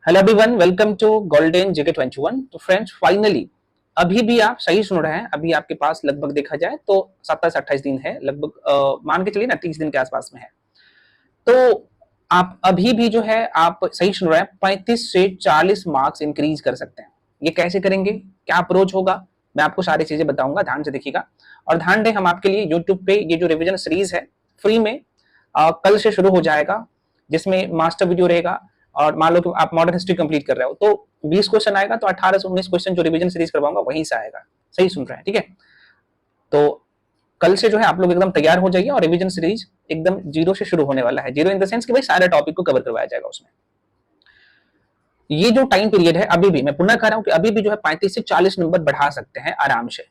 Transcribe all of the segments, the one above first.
Hello everyone, welcome to golden GK 21। तो friends, finally अभी भी आप सही सुन रहे हैं। अभी आपके पास लगभग देखा जाए तो 27-28 दिन है, लगभग मान के चलिए ना 30 दिन के आसपास में है। तो आप अभी भी जो है आप सही सुन रहे हैं, 35 से 40 मार्क्स इंक्रीज कर सकते हैं। ये कैसे करेंगे, क्या अप्रोच होगा, मैं आपको सारी चीजें बताऊंगा, ध्यान से देखिएगा। और ध्यान दें, हम आपके लिए यूट्यूब पे ये जो रिविजन सीरीज है फ्री में कल से शुरू हो जाएगा, जिसमें मास्टर वीडियो रहेगा। और मान लो कि आप मॉडर्न हिस्ट्री कंप्लीट कर रहे हो तो 20 क्वेश्चन आएगा, तो 18 से 19 क्वेश्चन जो रिवीजन सीरीज करवाऊंगा वहीं से आएगा। सही सुन रहे हैं, ठीक है। तो कल से जो है आप लोग एकदम तैयार हो जाइए और रिवीजन सीरीज एकदम जीरो से शुरू होने वाला है। जीरो इन द सेंस कि भाई सारे टॉपिक को कवर करवाया जाएगा उसमें। ये जो टाइम पीरियड है, अभी भी मैं पुनः कह रहा हूं कि अभी भी जो है 35 से 40 नंबर बढ़ा सकते हैं आराम से।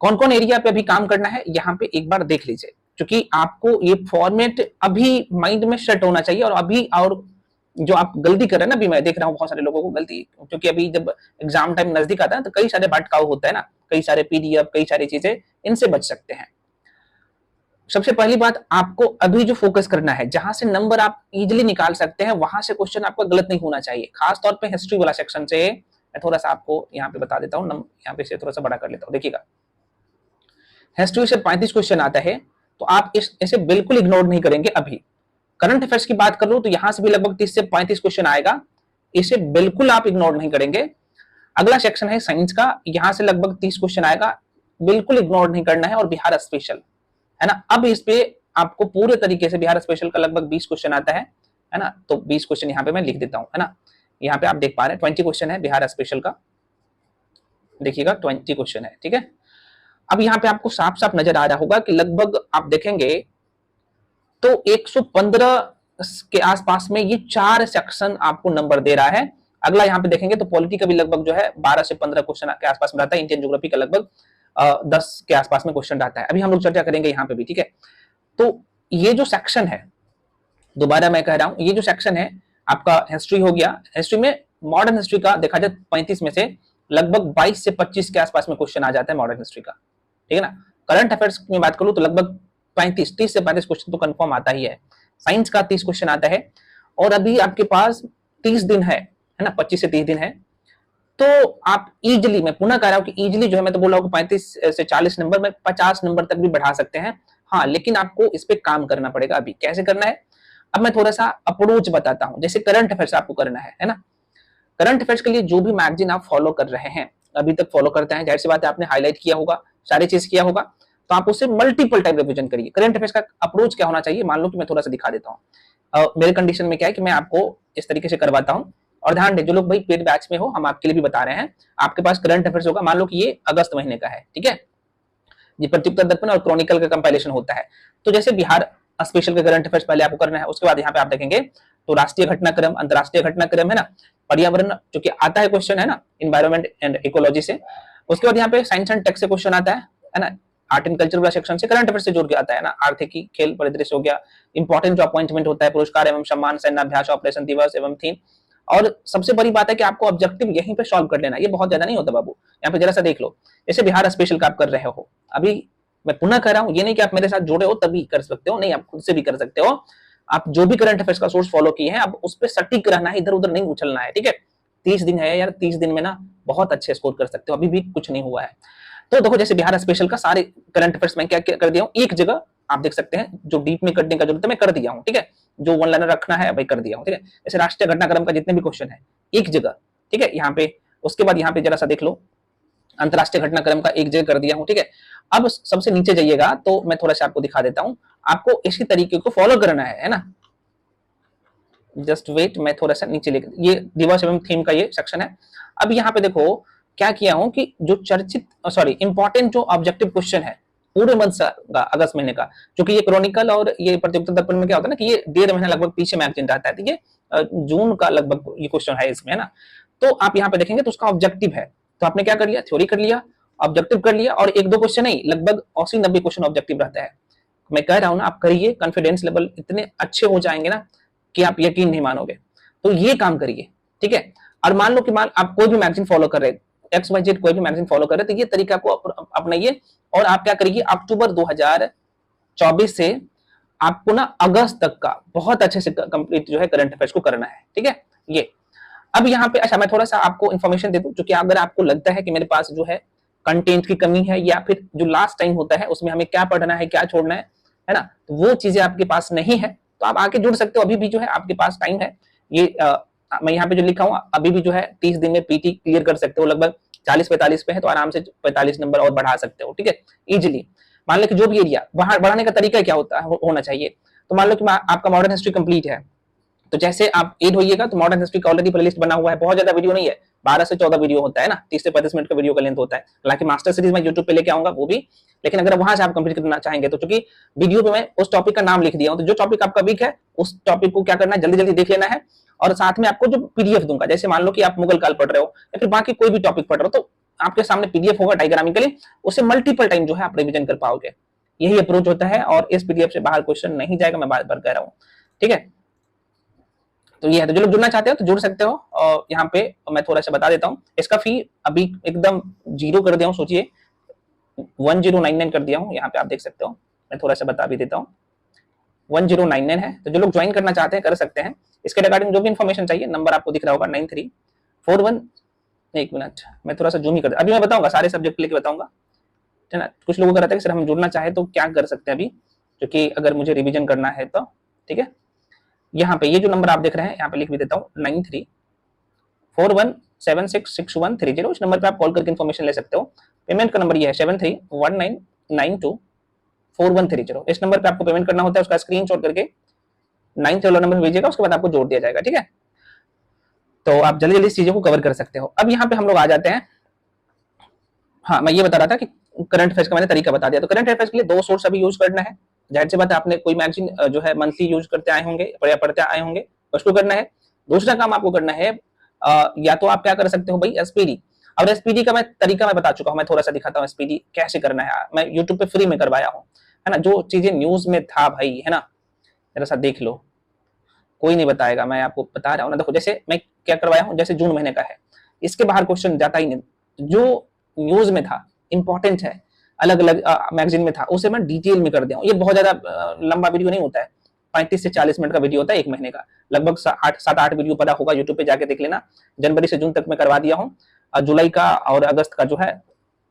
कौन कौन एरिया पे अभी काम करना है यहाँ पे एक बार देख लीजिए, क्योंकि आपको ये फॉर्मेट अभी माइंड में सेट होना चाहिए। और अभी और जो आप गलती कर रहे हैं ना, अभी मैं देख रहा हूँ बहुत सारे लोगों को गलती, क्योंकि अभी जब एग्जाम टाइम नजदीक आता है तो कई सारे भटकाव होता है ना, कई सारे पीडीएफ, कई सारी चीजें, इनसे बच सकते हैं। सबसे पहली बात, आपको अभी जो फोकस करना है, जहां से नंबर आप इजिली निकाल सकते हैं, वहां से क्वेश्चन आपका गलत नहीं होना चाहिए। खास तौर पे हिस्ट्री वाला सेक्शन से मैं थोड़ा सा आपको यहाँ पे बता देता हूँ, यहाँ पे से थोड़ा सा बड़ा कर लेता हूँ। देखिएगा, हिस्ट्री से 35 क्वेश्चन आता है, तो आप इसे बिल्कुल इग्नोर नहीं करेंगे। अभी करंट अफेयर्स की बात कर लूं तो यहां से भी लगभग 30 से 35 क्वेश्चन आएगा, इसे बिल्कुल आप इग्नोर नहीं करेंगे। अगला सेक्शन है साइंस का, यहां से लगभग 30 क्वेश्चन आएगा, बिल्कुल इग्नोर नहीं करना है। और बिहार स्पेशल है ना, अब इस पे आपको पूरे तरीके से बिहार स्पेशल का लगभग 20 क्वेश्चन आता है ना। तो 20 क्वेश्चन यहाँ पे मैं लिख देता हूँ, है ना। यहाँ पे आप देख पा रहे हैं 20 क्वेश्चन है बिहार स्पेशल का, देखिएगा 20 क्वेश्चन है, ठीक है। अब यहाँ पे आपको साफ साफ नजर आ रहा होगा कि लगभग आप देखेंगे तो 115 के आसपास में ये 4 सेक्शन आपको नंबर दे रहा है। अगला यहाँ पे देखेंगे तो पॉलिटी का भी लगभग जो है 12 से 15 क्वेश्चन के आसपास में रहता है। इंडियन ज्योग्राफी का लगभग 10 के आसपास में क्वेश्चन रहता है। अभी हम लोग चर्चा करेंगे यहाँ पे भी, ठीक है। तो ये जो सेक्शन है, दोबारा मैं कह रहा हूं, ये जो सेक्शन है आपका हिस्ट्री हो गया। हिस्ट्री में मॉडर्न हिस्ट्री का देखा जाए 35 में से लगभग 22 से 25 के आसपास में क्वेश्चन आ जाता है मॉडर्न हिस्ट्री का, ठीक है ना। करंट अफेयर्स में बात करूं तो लगभग 30 से 35 क्वेश्चन तो कंफर्म आता ही है। साइंस का 30 क्वेश्चन आता है, और अभी आपके पास 30 दिन है ना, 25 से 30 दिन है। तो आप इजिली, मैं पुनः कह रहा हूं कि इजिली जो है, मैं तो बोल रहा हूं कि 35 से 40 नंबर में 50 नंबर तक भी बढ़ा सकते हैं। हाँ, लेकिन आपको इस पे काम करना पड़ेगा। अभी कैसे करना है, अब मैं थोड़ा सा अप्रोच बताता हूं। जैसे करंट अफेयर्स आपको करना है ना। करंट अफेयर्स के लिए जो भी मैगजीन आप फॉलो कर रहे हैं, अभी तक फॉलो करते हैं, जाहिर सी बात है आपने हाईलाइट किया होगा, सारी चीज किया होगा, तो आप उससे मल्टीपल टाइम रिवीजन करिए। करंट अफेयर्स का अप्रोच क्या होना चाहिए, मान लो कि मैं थोड़ा सा दिखा देता हूँ। मेरे कंडीशन में क्या है कि मैं आपको इस तरीके से करवाता हूँ। और ध्यान दें, जो लोग भाई पेड बैच में हो, हम आपके लिए भी बता रहे हैं। आपके पास करंट अफेयर्स होगा, मान लो कि ये अगस्त महीने का है, ठीक है। ये प्रत्युत्तर दर्पण और क्रॉनिकल का कंपाइलेशन होता है। तो जैसे बिहार स्पेशल का करंट अफेयर्स पहले आपको करना है, उसके बाद यहाँ पे आप देखेंगे तो राष्ट्रीय घटनाक्रम, अंतरराष्ट्रीय घटनाक्रम, है ना, पर्यावरण जो कि आता है क्वेश्चन, है ना, इन्वायरमेंट एंड इकोलॉजी से। उसके बाद यहाँ पे साइंस एंड टेक से क्वेश्चन आता है ना। आर्ट एंड कल्चर वाला सेक्शन से करंट अफेयर्स से जोड़ के आता है ना। आर्थिकी, खेल परिदृश्य हो गया, इंपॉर्टेंट जो अपॉइंटमेंट होता है, पुरस्कार एवं सम्मान, सैन्य अभ्यास, ऑपरेशन दिवस एवं थीम। और सबसे बड़ी बात है कि आपको ऑब्जेक्टिव यहीं पे सॉल्व कर लेना, ये बहुत ज्यादा नहीं होता बाबू। यहाँ पे जरा सा देख लो, जैसे बिहार स्पेशल का आप कर रहे हो, अभी मैं पुनः कह रहा हूं, ये नहीं कि आप मेरे साथ जुड़े हो तभी कर सकते हो, नहीं, आप खुद से भी कर सकते हो। आप जो भी करंट अफेयर्स का सोर्स फॉलो किए हैं, अब उस पर सटीक रहना है, इधर उधर नहीं उछलना है, ठीक है। 30 दिन है यार, 30 दिन में ना बहुत अच्छे स्कोर कर सकते हो, अभी भी कुछ नहीं हुआ है। तो देखो, जैसे बिहार स्पेशल का सारे करंट अफेयर्स में क्या क्या कर दिया हूं, एक जगह आप देख सकते हैं। जो डीप में करने का जरूरत है मैं कर दिया हूं, ठीक है। जो वन लाइनर रखना है भाई कर दिया हूं, ठीक है। जैसे राष्ट्रीय घटनाक्रम का जितने भी क्वेश्चन है एक जगह, ठीक है, यहाँ पे। उसके बाद यहाँ पे जरा सा देख लो, अंतरराष्ट्रीय घटनाक्रम का एक जगह कर दिया हूं, ठीक है। अब सबसे नीचे जाइएगा तो मैं थोड़ा सा आपको दिखा देता हूं, आपको इसी तरीके को फॉलो करना है ना। जस्ट वेट, मैं थोड़ा सा नीचे लेकर, ये दिवस एवं थीम का ये सेक्शन है। अब यहाँ पे देखो क्या किया हूं कि जो चर्चित, सॉरी, इंपॉर्टेंट जो ऑब्जेक्टिव क्वेश्चन है पूरे मंथ का, अगस्त महीने का, क्योंकि ये क्रॉनिकल और ये प्रतियोगिता दर्पण में क्या होता है ना कि ये 1.5 महीना लगभग पीछे मैगजीन रहता है, ठीक है। जून का लगभग ये क्वेश्चन है इसमें, है ना। तो आप यहाँ पे देखेंगे तो उसका ऑब्जेक्टिव है, तो आपने क्या कर लिया, थ्योरी कर लिया, ऑब्जेक्टिव कर लिया, और 1-2 क्वेश्चन नहीं, लगभग 80-90 क्वेश्चन ऑब्जेक्टिव रहता है। मैं कह रहा हूं ना, आप करिए, कॉन्फिडेंस लेवल इतने अच्छे हो जाएंगे ना कि आप यकीन नहीं मानोगे। तो ये काम करिए, ठीक है। और मान लो कि आप कोई भी मैगजीन फॉलो कर रहे हैं, XYZ कोई भी मैगजीन फॉलो कर रहे हैं, तो ये तरीका को अपनाइए। और आप क्या करिए, अक्टूबर 2024 से आपको ना अगस्त तक का बहुत अच्छे से कंप्लीट जो है करंट अफेयर्स को करना है, ठीक है। ये अब यहाँ पे अच्छा मैं थोड़ा सा आपको इन्फॉर्मेशन दे दूं, जो कि अगर आपको लगता है कि मेरे पास जो है कंटेंट की कमी है, या फिर जो लास्ट टाइम होता है उसमें हमें क्या पढ़ना है क्या छोड़ना है ना, तो वो चीजें आपके पास नहीं है, तो आप आके जुड़ सकते हो, अभी भी जो है आपके पास टाइम है। ये मैं यहाँ पे जो लिखा हूँ, अभी भी जो है 30 दिन में पीटी क्लियर कर सकते हो, लगभग 40-45 पे है, तो आराम से 45 नंबर और बढ़ा सकते हो, ठीक है, इजिली। मान लो कि जो भी एरिया बढ़ाने का तरीका क्या होना चाहिए, तो मान लो कि आपका मॉडर्न हिस्ट्री कंप्लीट है, तो जैसे आप एड होइएगा तो मॉडर्न हिस्ट्री का ऑलरेडी प्लेलिस्ट बना हुआ है, बहुत ज्यादा वीडियो नहीं है, 12 से 14 वीडियो होता है ना, 30 से 35 मिनट का वीडियो का लेंथ होता है। हालांकि मास्टर सीरीज में यूट्यूब पे लेके आऊंगा वो भी, लेकिन अगर वहां से आप कंप्लीट करना चाहेंगे तो चूंकि वीडियो पे मैं उस टॉपिक का नाम लिख दिया हूं, तो जो टॉपिक आपका वीक है उस टॉपिक को क्या करना है, जल्दी जल्दी देख लेना है, और साथ में आपको जो पीडीएफ दूंगा, जैसे मान लो कि आप मुगल काल पढ़ रहे हो या फिर बाकी कोई भी टॉपिक पढ़ रहे हो, तो आपके सामने पीडीएफ होगा डायग्रामिकली, उससे मल्टीपल टाइम जो है आप रिविजन कर पाओगे। यही अप्रोच होता है, और इस पीडीएफ से बाहर क्वेश्चन नहीं जाएगा, मैं बार बार कह रहा हूँ, ठीक है। तो ये है, तो जो लोग जुड़ना चाहते हो तो जुड़ सकते हो, और यहाँ पे मैं थोड़ा सा बता देता हूँ, इसका फी अभी एकदम 0 कर दिया हूँ, सोचिए 1099 कर दिया हूँ, यहाँ पे आप देख सकते हो, मैं थोड़ा सा बता भी देता हूँ, 1099 है। तो जो लोग ज्वाइन करना चाहते हैं कर सकते हैं। इसके रिगार्डिंग जो भी इन्फॉर्मेशन चाहिए, नंबर आपको दिख रहा होगा 9341, एक मिनट मैं थोड़ा सा जूम ही कर, अभी मैं बताऊंगा सारे सब्जेक्ट लेके बताऊंगा, है ना। कुछ लोगों का रहता है कि सर हम जुड़ना चाहे तो क्या कर सकते हैं अभी, क्योंकि अगर मुझे रिविजन करना है तो, ठीक है। यहाँ पे ये जो नंबर आप देख रहे हैं, यहाँ पे लिख भी देता हूँ 9341766130, इस नंबर पे आप कॉल करके इन्फॉर्मेशन ले सकते हो। पेमेंट का नंबर ये है 7319924130, इस नंबर पे आपको पेमेंट करना होता है, उसका स्क्रीनशॉट करके 9th वाला नंबर भेजिएगा, उसके बाद आपको जोड़ दिया जाएगा, ठीक है। तो आप जल्दी जल्दी इस चीजों को कवर कर सकते हो। अब यहाँ पे हम लोग आ जाते हैं, हाँ मैं ये बता रहा था कि करंट अफेयर्स का मैंने तरीका बता दिया, तो करंट अफेयर्स के लिए 2 सोर्स अभी यूज करना है। जाहिर सी बात है, आपने कोई मैगजीन जो है मंथली यूज करते आए होंगे, पढ़ते आए होंगे, उसको करना है। दूसरा काम आपको करना है, या तो आप क्या कर सकते हो भाई, एसपीडी। और एसपीडी का मैं तरीका मैं बता चुका हूं, मैं थोड़ा सा दिखाता हूँ एसपीडी कैसे करना है, मैं यूट्यूब पे फ्री में करवाया हूँ, है ना। जो चीजें न्यूज में था भाई, है ना, मेरे साथ देख लो, कोई नहीं बताएगा, मैं आपको बता रहा हूँ ना। देखो जैसे मैं क्या करवाया हूँ, जैसे जून महीने का है, इसके बाहर क्वेश्चन जाता ही नहीं, जो न्यूज में था इंपॉर्टेंट है, अलग अलग मैगजीन में था, उसे मैं डिटेल में कर दिया हूँ। ये बहुत ज्यादा लंबा वीडियो नहीं होता है, 35 से 40 मिनट का वीडियो होता है एक महीने का, लगभग 7-8 वीडियो पड़ा होगा, यूट्यूब पे जाके देख लेना। जनवरी से जून तक मैं करवा दिया हूँ, जुलाई का और अगस्त का जो है,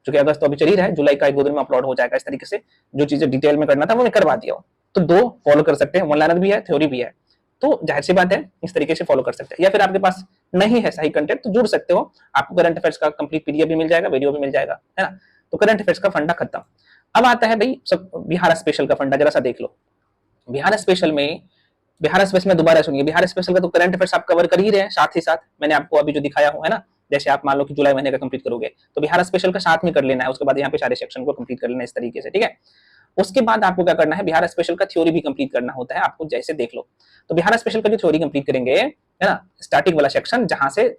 चूंकि अगस्त तो अभी चल ही रहा है, जुलाई का 1-2 दिन में अपलोड हो जाएगा। इस तरीके से जो चीजें डिटेल में करना था वो मैं करवा दिया हूँ। तो 2 फॉलो कर सकते हैं, वन लाइनर भी है, थ्योरी भी है, तो जाहिर सी बात है इस तरीके से फॉलो कर सकते हैं। या फिर आपके पास नहीं है सही कंटेंट तो जुड़ सकते हो, आपको करंट अफेयर्स का कंप्लीट पीडीएफ भी मिल जाएगा, वीडियो भी मिल जाएगा, है ना। तो करंट अफेयर्स का फंडा खत्म। अब आता है भाई सब बिहार स्पेशल का फंडा, जरा सा देख लो। बिहार स्पेशल में दोबारा सुनिए, बिहार स्पेशल का तो करंट अफेयर्स आप कवर कर ही रहे हैं, साथ ही साथ मैंने आपको अभी जो दिखाया हूं, है ना। जैसे आप मान लो कि जुलाई महीने का कंप्लीट करोगे तो बिहार स्पेशल का साथ में कर लेना है, उसके बाद यहाँ पे सारे सेक्शन को कंप्लीट कर लेना है इस तरीके से, ठीक है। उसके बाद आपको क्या करना है, बिहार स्पेशल का थ्योरी भी कंप्लीट करना होता है आपको, जैसे देख लो। तो बिहार स्पेशल का जो थ्योरी कंप्लीट करेंगे, है ना, स्टार्टिंग वाला सेक्शन, जहां से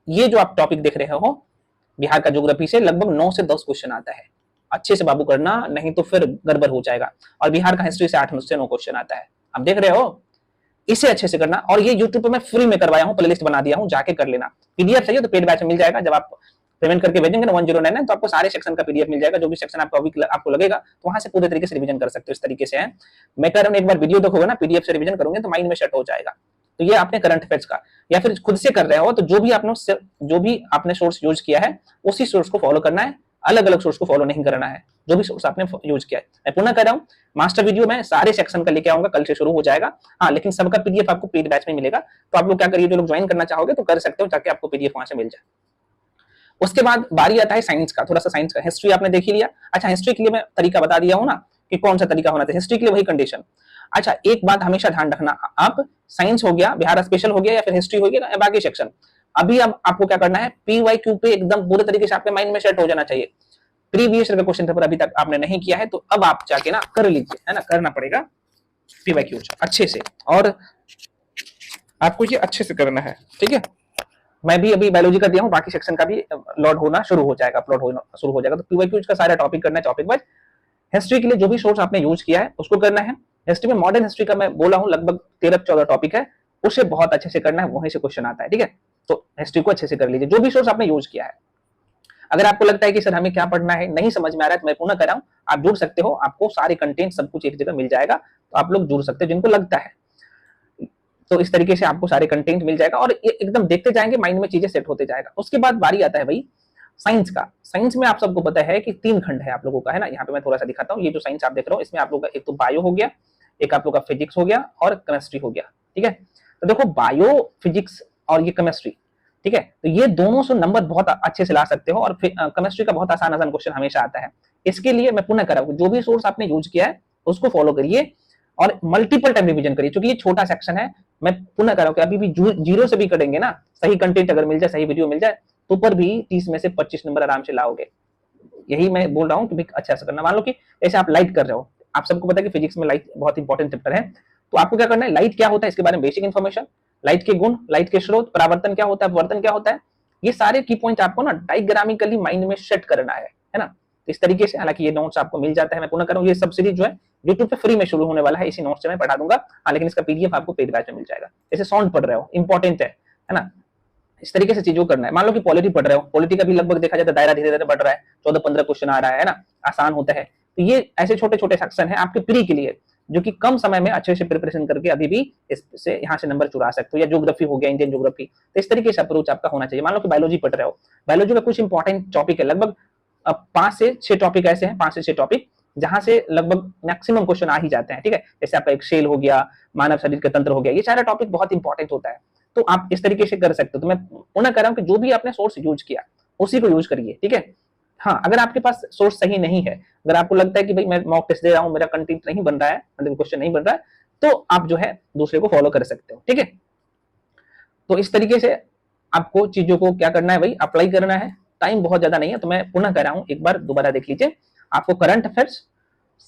ये जो आप टॉपिक देख रहे हो बिहार का ज्योग्राफी से लगभग 9 से 10 क्वेश्चन आता है। अच्छे से बाबू करना, नहीं तो फिर गड़बड़ हो जाएगा। और बिहार का हिस्ट्री से 8 से 9 क्वेश्चन आता है, आप देख रहे हो, इसे अच्छे से करना। और ये यूट्यूब पे मैं फ्री में करवाया हूँ, प्लेलिस्ट बना दिया हूँ, जाके कर लेना। पीडीएफ चाहिए तो पेड बैच में मिल जाएगा, जब आप पेमेंट करके भेजेंगे ना 1099, तो आपको सारे सेक्शन का पीडीएफ मिल जाएगा, जो भी सेक्शन आपको लगेगा, तो वहां से पूरे तरीके से रिवीजन कर सकते हो। इस तरीके से है, मैं कह रहा हूँ एक बार वीडियो देखोगे ना, पीडीएफ से रिवीजन करोगे तो माइंड में सेट हो जाएगा। तो ये आपने करंट अफेयर्स का, या फिर खुद से कर रहे हो तो जो भी आपने सोर्स यूज किया है उसी सोर्स को फॉलो करना है, अलग अलग सोर्स को फॉलो नहीं करना है, जो भी सोर्स आपने यूज किया है। मैं पुनः कह रहा हूँ, मास्टर वीडियो में सारे सेक्शन का लेके आऊंगा, कल से शुरू हो जाएगा। हाँ, लेकिन सबका पीडीएफ आपको पेड बैच में मिलेगा, तो आप लोग क्या करिए, जो लोग ज्वाइन करना चाहोगे तो कर सकते हो, ताकि आपको पीडीएफ वहां से मिल जाए। उसके बाद बारी आता है साइंस का, थोड़ा सा साइंस का। हिस्ट्री आपने देख ही लिया। अच्छा, हिस्ट्री के लिए मैं तरीका बता दिया हूँ ना कि कौन सा तरीका होना चाहिए हिस्ट्री के लिए, वही कंडीशन। अच्छा, एक बात हमेशा ध्यान रखना, आप साइंस हो गया, बिहार स्पेशल हो गया, या फिर हिस्ट्री हो गया, या बाकी सेक्शन, अभी अब आपको क्या करना है, पीवाईक्यू पे एकदम पूरे तरीके से आपके माइंड में सेट हो जाना चाहिए। प्रीवियस ईयर का क्वेश्चन पेपर अभी तक आपने नहीं किया है, तो अब आप जाके ना कर लीजिए, है ना, करना पड़ेगा पीवाईक्यू अच्छे से, और आपको ये अच्छे से करना है, ठीक है। मैं भी अभी बायोलॉजी कर दिया हूँ, बाकी सेक्शन का भी लोड होना शुरू हो जाएगा, अपलोड होना शुरू हो जाएगा। तो पीवाईक्यू का सारा टॉपिक करना है, टॉपिक वाइज। हिस्ट्री के लिए जो भी सोर्स आपने यूज किया है उसको करना है। हिस्ट्री में मॉडर्न हिस्ट्री का मैं बोला हूँ लगभग 13-14 टॉपिक है, उसे बहुत अच्छे से करना है, वहीं से क्वेश्चन आता है, ठीक है। तो हिस्ट्री को अच्छे से कर लीजिए, जो भी सोर्स आपने यूज किया है। अगर आपको लगता है कि सर हमें क्या पढ़ना है, नहीं समझ में आ रहा है, तो मैं पुनः कर रहा हूँ, आप जुड़ सकते हो, आपको सारे कंटेंट सब कुछ एक जगह मिल जाएगा, तो आप लोग जुड़ सकते हो जिनको लगता है। तो इस तरीके से आपको सारे कंटेंट मिल जाएगा और एकदम देखते जाएंगे, माइंड में चीजें सेट होते जाएगा। उसके बाद बारी आता है भाई साइंस का। साइंस में आप सबको पता है कि 3 खंड है आप लोगों का, है ना। यहाँ पे मैं थोड़ा सा दिखाता हूँ। ये जो साइंस आप देख रहे हो इसमें आप लोगों का एक तो बायो हो गया, एक आप लोग का फिजिक्स हो गया और केमिस्ट्री हो गया, ठीक है। तो देखो बायो, फिजिक्स और ये केमिस्ट्री, ठीक है, तो ये दोनों से नंबर बहुत अच्छे से ला सकते हो। और केमिस्ट्री का बहुत आसान आसान क्वेश्चन हमेशा आता है। इसके लिए मैं पुनः करा, जो भी सोर्स आपने यूज किया है उसको फॉलो करिए और मल्टीपल टाइम रिवीजन करिए, क्योंकि ये छोटा सेक्शन है। मैं पुनः करा कि अभी भी जीरो से भी करेंगे ना, सही कंटेंट अगर मिल जाए, सही वीडियो मिल जाए, तो पर भी 30 में से 25 नंबर आराम से लाओगे। यही मैं बोल रहा हूँ कि अच्छा से करना। मान लो कि ऐसे आप लाइट कर रहे हो, आप सबको पता है कि फिजिक्स में लाइट बहुत इंपॉर्टेंट चैप्टर है, तो आपको क्या करना है, लाइट क्या होता है इसके बारे में बेसिक इन्फॉर्मेशन, लाइट के गुण, लाइट के स्रोत, परावर्तन क्या होता है, अपवर्तन क्या होता है, ये सारे की पॉइंट आपको ना डायग्रामिकली माइंड में सेट करना है ना। तो इस तरीके से, हालांकि ये नोट्स आपको मिल जाता है, मैं पुनः करूँ, ये सब सीरीज जो है यूट्यूब पे फ्री में शुरू होने वाला है, इसी नोट्स से मैं पढ़ा दूंगा। लेकिन इसका पीडीएफ आपको पेड बैच में मिल जाएगा। जैसे साउंड पढ़ रहे हो, इंपॉर्टेंट है ना, इस तरीके से चीजों करना है। मान लो कि पॉलिटी पढ़ रहे हो, पॉलिटी का भी लगभग देखा जाए तो दायरा धीरे धीरे बढ़ रहा है, 14-15 क्वेश्चन आ रहा है ना, आसान होता है। तो ये ऐसे छोटे छोटे सेक्शन है आपके प्री के लिए, जो कि कम समय में अच्छे से प्रिपरेशन करके अभी भी इससे यहाँ से नंबर चुरा सकते हो। या ज्योग्राफी हो गया, इंडियन ज्योग्राफी, तो इस तरीके से अप्रोच आपका होना चाहिए। मान लो कि बायोलॉजी पढ़ रहे हो, बायोलॉजी का कुछ इंपॉर्टेंट टॉपिक है, लगभग 5 से 6 टॉपिक ऐसे हैं, 5 से 6 टॉपिक जहां से लगभग मैक्सिमम क्वेश्चन आ ही जाते हैं, ठीक है। जैसे आपका एक सेल हो गया, मानव शरीर का तंत्र हो गया, ये सारा टॉपिक बहुत इंपॉर्टेंट होता है। तो आप इस तरीके से कर सकते हो। तो मैं पुनः कह रहा हूं कि जो भी आपने सोर्स यूज किया उसी को यूज करिए, ठीक है। हाँ, अगर आपके पास सोर्स सही नहीं है, अगर आपको लगता है कि भाई मैं मॉक टेस्ट दे रहा हूं, मेरा कंटेंट नहीं बन रहा है, मतलब क्वेश्चन नहीं बन रहा है, तो आप जो है दूसरे को फॉलो कर सकते हो, ठीक है। तो इस तरीके से आपको चीजों को क्या करना है भाई, अप्लाई करना है। टाइम बहुत ज्यादा नहीं है, तो मैं पुनः कह रहा हूं, एक बार दोबारा देख लीजिए। आपको current affairs,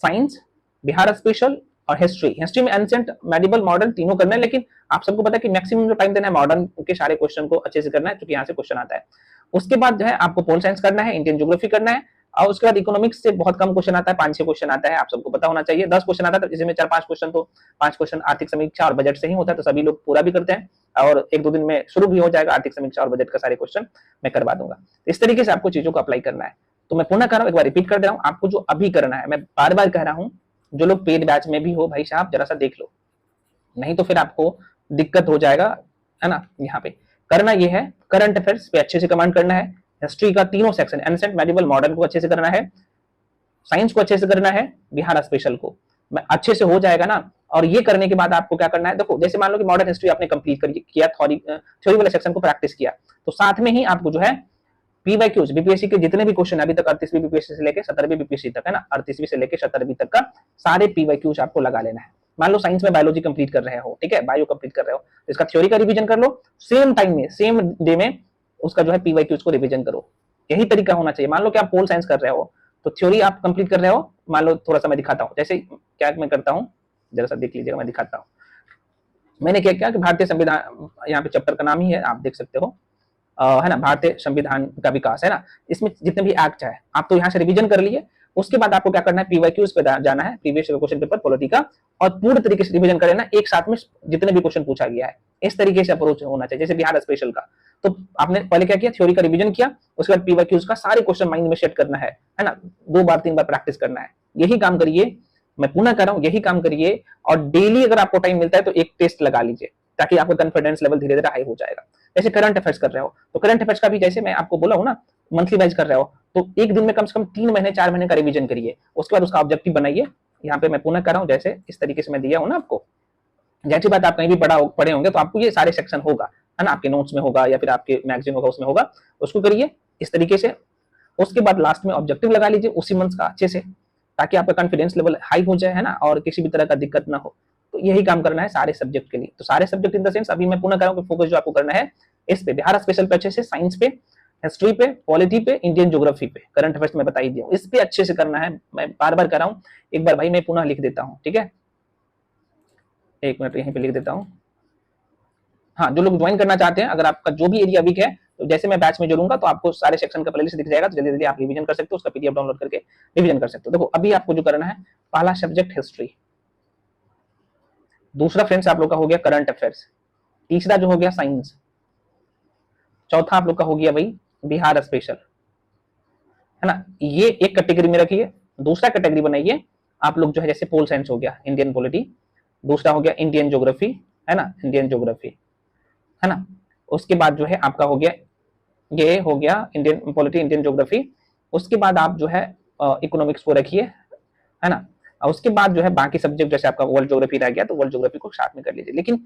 science, Bihar special और हिस्ट्री। हिस्ट्री में एंशिएंट, मेडिवल, मॉडर्न तीनों करना है, लेकिन आप सबको पता है कि मैक्सिमम जो टाइम देना है मॉडर्न के सारे क्वेश्चन को अच्छे से करना है, क्योंकि यहाँ से क्वेश्चन आता है। उसके बाद जो है आपको पोल साइंस करना है, इंडियन ज्योग्राफी करना है, और उसके बाद इकोनॉमिक्स से बहुत कम क्वेश्चन आता है, 5-6 क्वेश्चन आता है, आप सबको पता होना चाहिए। 10 क्वेश्चन आता है, इसमें 4-5 क्वेश्चन, तो 5 क्वेश्चन आर्थिक समीक्षा और बजट से ही होता है, तो सभी लोग पूरा भी करते हैं। और 1-2 दिन में शुरू भी हो जाएगा, आर्थिक समीक्षा और बजट का सारे क्वेश्चन मैं करवा दूंगा। इस तरीके से आपको चीजों को अप्लाई करना है। तो मैं पुनः कर रहा हूँ, एक बार रिपीट कर दे रहा हूँ, आपको जो अभी करना है, मैं बार बार कह रहा हूँ, जो लोग पेड बैच में भी हो भाई साहब, जरा सा देख लो, नहीं तो फिर आपको दिक्कत हो जाएगा, है ना। यहाँ पे करना ये है, करंट अफेयर्स पे अच्छे से कमांड करना है, हिस्ट्री का तीनों सेक्शन, एंशिएंट, मेडिवल, मॉडर्न को अच्छे से करना है, साइंस को अच्छे से करना है, बिहार स्पेशल को अच्छे से हो जाएगा ना। और ये करने के बाद आपको क्या करना है, देखो जैसे मान लो कि मॉडर्न हिस्ट्री आपने कंप्लीट किया, थ्योरी वाले सेक्शन को प्रैक्टिस किया, तो साथ में ही आपको जो है पीवाईक्यूज, बीपीएससी के जितने भी क्वेश्चन अभी तक 38वीं बीपीएससी से लेकर 17वीं बीपीएससी तक, है ना, 38वीं से लेकर 17वीं तक का सारे पीवाईक्यूज आपको लगा लेना है। मान लो साइंस में बायोलॉजी कंप्लीट कर रहे हो, ठीक है, बायो कंप्लीट कर रहे हो, इसका थ्योरी का रिवीजन कर लो, सेम टाइम में, सेम डे में उसका जो है पीवाईक्यूज को रिवीजन करो। यही तरीका होना चाहिए। मान लो कि आप पोल साइंस कर रहे हो, तो थ्योरी आप कंप्लीट कर रहे हो, मान लो थोड़ा सा मैं दिखाता हूँ, जैसे क्या मैं करता हूँ, जरा सा देख लीजिएगा, मैं दिखाता हूँ। मैंने क्या किया कि भारतीय संविधान, यहाँ पे चैप्टर का नाम ही है, आप देख सकते हो, है ना, भारतीय संविधान का विकास, है ना। इसमें जितने भी एक्ट है आप तो यहाँ से रिवीजन कर लिए। उसके बाद आपको क्या करना है, पीवाईक्यूज पे जाना है, प्रीवियस क्वेश्चन पेपर पॉलिटी का, और पूर्ण तरीके से रिवीजन कर लेना, एक साथ में जितने भी क्वेश्चन पूछा गया है। इस तरीके से अप्रोच होना चाहिए। जैसे बिहार स्पेशल का, तो आपने पहले क्या किया, थ्योरी का रिवीजन किया, उसके बाद पीवाईक्यूज का सारे क्वेश्चन माइंड में सेट करना है ना, 2 बार 3 बार प्रैक्टिस करना है। यही काम करिए, मैं पुनः कर रहा हूँ, यही काम करिए। और डेली अगर आपको टाइम मिलता है तो एक टेस्ट लगा लीजिए, ताकि आपका कॉन्फिडेंस लेवल धीरे धीरे हाई हो जाएगा। जैसे करंट अफेयर्स कर रहे हो, तो करंट अफेयर्स का भी जैसे मैं आपको बोला हूं ना, मंथली वाइज कर रहे हो, तो एक दिन में कम से कम 3 महीने 4 महीने का रिवीजन करिए। उसके बाद उसका ऑब्जेक्टिव बनाइए। यहाँ पे मैं पुनः कर रहा हूँ, जैसे इस तरीके से मैं दिया हूं ना आपको, जैसी बात आप कहीं भी पढ़े होंगे तो आपको ये सारे सेक्शन होगा, है ना, आपके नोट्स में होगा या फिर आपके मैगजीन होगा, उसमें होगा, उसको करिए इस तरीके से। उसके बाद लास्ट में ऑब्जेक्टिव लगा लीजिए उसी मंथ का अच्छे से, ताकि आपका कॉन्फिडेंस लेवल हाई हो जाए, है ना, और किसी भी तरह का दिक्कत ना हो। तो यही काम करना है सारे सब्जेक्ट के लिए। तो सारे सब्जेक्ट इन द सेंस, अभी मैं पुनः कर रहा हूं कि फोकस जो आपको करना है इस पे, बिहार स्पेशल पे अच्छे से, साइंस पे, हिस्ट्री पे, पॉलिटी पे, इंडियन ज्योग्राफी पे, करंट अफेयर्स में बता ही दिया, इस पे अच्छे से करना है। मैं बार बार कर रहा हूँ, एक बार भाई मैं पुनः लिख देता हूँ, ठीक है, 1 मिनट यहीं पे लिख देता हूँ। हाँ, जो लोग ज्वाइन करना चाहते हैं, अगर आपका जो भी एरिया वीक है, तो जैसे मैं बैच में जुड़ूंगा तो आपको सारे सेक्शन का प्लेलिस्ट दिख जाएगा, तो जल्दी जल्दी आप रिवीजन कर सकते हो, उसका पीडीएफ डाउनलोड करके रिवीजन कर सकते हो। देखो अभी आपको जो करना है, पहला सब्जेक्ट हिस्ट्री, दूसरा फ्रेंड्स आप लोग का हो गया करंट अफेयर्स, तीसरा जो हो गया साइंस, चौथा आप लोग का हो गया भाई बिहार स्पेशल, है ना। ये एक कैटेगरी में रखिए। दूसरा कैटेगरी बनाइए आप लोग जो है, जैसे पोल साइंस हो गया, इंडियन पॉलिटी, दूसरा हो गया इंडियन ज्योग्राफी, है ना, इंडियन ज्योग्राफी, है ना। उसके बाद जो है आपका हो गया, ये हो गया इंडियन पॉलिटी, इंडियन ज्योग्राफी। उसके बाद आप जो है इकोनॉमिक्स को रखिए, है ना। और उसके बाद जो है बाकी सब्जेक्ट जैसे आपका वर्ल्ड ज्योग्राफी रह गया तो वर्ल्ड ज्योग्राफी को साथ में कर लीजिए, लेकिन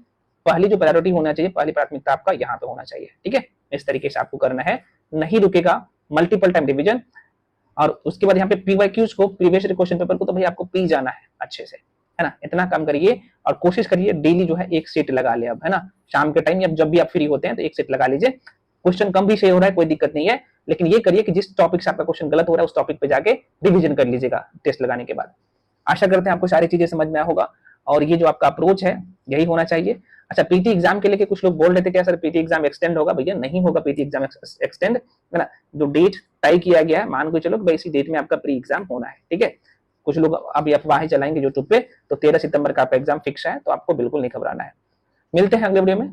पहली जो प्रायोरिटी होना चाहिए, पहली प्राथमिकता आपका यहाँ पे होना चाहिए, ठीक है। इस तरीके से आपको करना है, नहीं रुकेगा, मल्टीपल टाइम रिविजन। और उसके बाद यहाँ पे पीवाईक्यूज को, प्रीवियस क्वेश्चन पेपर को तो भाई आपको पी जाना है अच्छे से, है ना। इतना काम करिए और कोशिश करिए डेली जो है एक सेट लगा ले अब, है ना। शाम के टाइम या जब भी आप फ्री होते हैं तो एक सेट लगा लीजिए। क्वेश्चन कम भी सही हो रहा है कोई दिक्कत नहीं है, लेकिन ये करिए कि जिस टॉपिक से आपका क्वेश्चन गलत हो रहा है उस टॉपिक पे जाके रिवीजन कर लीजिएगा टेस्ट लगाने के बाद। आशा करते हैं आपको सारी चीजें समझ में आया होगा और ये जो आपका अप्रोच है यही होना चाहिए। अच्छा, पीटी एग्जाम के लेके कुछ लोग बोल रहे थे क्या सर पीटी एग्जाम एक्सटेंड होगा? भैया नहीं होगा पीटी एग्जाम एक्सटेंड, है ना। जो डेट तय किया गया है, मान के चलो भाई इसी डेट में आपका प्री एग्जाम होना है, ठीक है। कुछ लोग अभी अफवाहें चलाएंगे यूट्यूब पे, तो 13 सितंबर का आपका एग्जाम फिक्स है, तो आपको बिल्कुल नहीं घबराना है। मिलते हैं अगले वीडियो में।